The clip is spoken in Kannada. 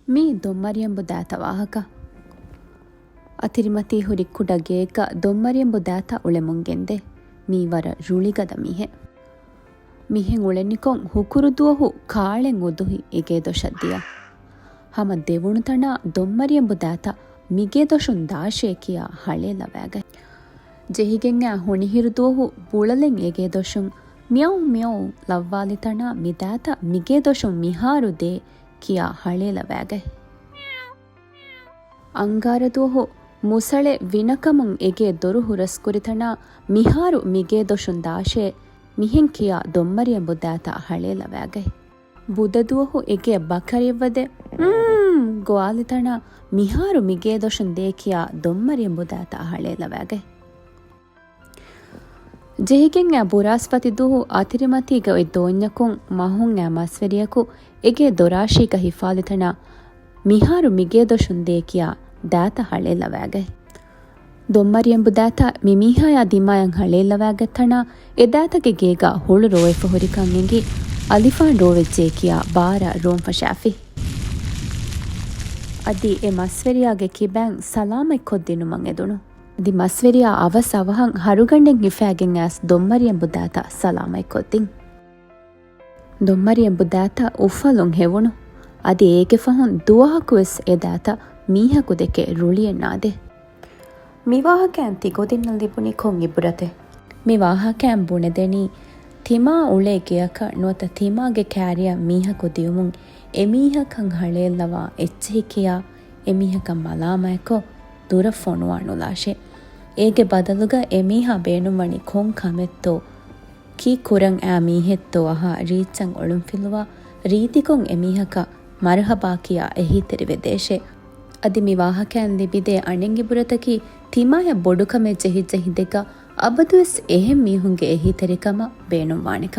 ಮೀ ದೊಮ್ಮರಿಯಂಬು ದಾತ ವಾಹಕ ಅತಿರಿಮತಿ ಹುರಿ ಕುಡಗೇಕ ದೊಮ್ಮರಿಯಂಬು ದಾತ ಉಳೆಮುಂಗೆಂದೆ ಮೀವರ ರುಳಿಗದ ಮಿಹೆ ಮಿಹೆಂ ಉಳೆನಿಕೊಂ ಹುಕುರುದುವಹು ಕಾಳೆಂ ಉದುಹಿ ಎಗೆ ದೊಶದ್ದಿಯ ಹಮ ದೆವುಣುತಣ ದೊಮ್ಮರಿಯಂಬು ದಾತ ಮಿಗೆ ದೊಶುನ್ ದಾಶೇಕಿಯ ಹಳೇಲವಾಗ ಜೆಹಿಗೆಂಗ ಹುಣಿಹಿರುದುವಹು ಬುಳಲೆಂ ಎಗೆ ದೊಶುನ್ ಮ್ಯೌ ಮ್ಯೌ ಲವ್ವಾಲಿತಣ ಮಿದಾತ ಮಿಗೆ ದೊಶುನ್ ಮಿಹಾರು ದೇ ಕಿಯ ಹಳೇಲವಾಗ ಅಂಗಾರದುವಹು ಮುಸಳೆ ವಿನಕಮುಂ ಎಗೆ ದೊರು ಹುರಸ್ಕುರಿತಣ ಮಿಹಾರು ಮಿಗೆ ದೊಶುನ್ ದಾಶೆ ಮಿಹೆಂ ಕಿಯ ದೊಮ್ಮರಿಯಂಬು ದಾತ ಹಳೇಲವಾಗ ಬುದದುವಹು ಎಗೆ ಬಕರಿವ್ವದೆ ಗೋಆಲಿತಣ ಮಿಹಾರು ಮಿಗೆ ದೊಶುನ್ ದೇಕಿಯ ದೊಮ್ಮರಿಯಂಬು ದಾತ ಹಳೇಲವಾಗ ಜೆಹಿಗೆಂ ಬುರಾಸ್ಪತಿ ದುಹು ಅತಿರಿಮತಿಗ ಒಯ್ ದೋಣ್ಯಕುಂ ಮಹುಂ ಮಸ್ವೆರಿಯಕು ಎಗೆ ದೊರಾಶೀಗ ಹಿಫಾಲಿತಣ ಮಿಹಾರು ಮಿಗೆ ದೊಶುನ್ ದೇಕಿಯ ದಾತ ಹಳೇಲವಾಗ ದೊಮ್ಮರಿಯಂಬು ದಾತ ಮಿಮೀಹಾಯ ದಿಮಾಯಂ ಹಳೇಲವಾಗತ್ತಣ ಎದಾತಗೆ ಗೇಗ ಹುಳು ರೋವೆಫ ಹುರಿಕಂ ಎಂಗಿ ಅಲಿಫಾನ್ ರೋವೆಜ್ಜೇಕಿಯ ಬಾರ ರೋಂಫಶಾಫಿ ಅದಿ ಎ ಮಸ್ವೆರಿಯಾಗೆ ಕಿಬ್ಯಾಂ ಸಲಾಮೈ ಕೊದ್ದಿನುಮಂ ಎದುಣು ದಿ ಮಸ್ವೆರಿಯಾ ಅವಸ್ ಅವಹಂ ಹರುಗಂಡೆಂ ಹಿಫಾಗೆಂ ಆಸ್ ದೊಮ್ಮರಿಯಂಬು ದಾತ ಸಲಾಮೈ ಕೊದ್ದಿಂ ದೊಮ್ಮರಿಯಂಬು ದಾತ ಉಫಲುಂ ಹೆವುಣು ಅದಿ ಏಗೆ ಫಹುನ್ ದುವಾಹಕು ಎಸ್ ಎದಾತ ಮೀಹಕು ದೆಕೆ ರುಳಿಯನ್ನಾದೆ ಮಿವಾಹಕ್ಯಾನ್ ತಿಗೊದಿನ್ನಲ್ ದಿಬುನಿ ಕೊಂ ಇಬ್ಬುರತೆ ಮಿವಾಹಕ್ಯಾನ್ ಬುಣೆದೆನಿ ತಿಮಾ ಉಳೆ ಗಿಯಕ ನುವತ ತಿಮಾಗೆ ಕ್ಯಾರಿಯ ಮೀಹಕು ದಿಯುಮುಂ ಎಮೀಹಕಂ ಹಳೇಲ್ಲವ ಎಚ್ಚಹಿಕಿಯ ಎಮೀಹಕಂ ಮಲಾಮಯಕೊ ದುರ ಫೊಣುವಾಣುಲಾಶೆ ಏಗೆ ಬದಲುಗ ಎಮೀಹ ಬೇಣುಮಣಿ ಕೊಂ ಕಮೆತ್ತೋ ಕಿ ಕುರಂ ಆ ಮೀಹೆತ್ತೋ ಅಹ ರೀಚಂ ಒಳುಂಫಿಲುವ ರೀತಿಕೊಂ ಎಮೀಹಕ ಮರಹಬಾಕಿಯ ಎಹಿ ತೆರಿವೆದೇಶೆ ಅದಿ ಮಿವಾಹಕ್ಯಾನ್ ಲಿಬಿದೆ ಅಣೆಂಗಿ ಬುರತಕಿ ತಿಮಾಯ ಬೊಡುಕಮೆ ಜೆಹಿಜ್ಜೆ ಹಿದೆಗ ಅಬದುವೆಸ್ ಎಹೆಂ ಮೀಹುಂಗೆ ಎಹಿ ತೆರಿಕಮ ಬೇಣುವಾಣಿಕ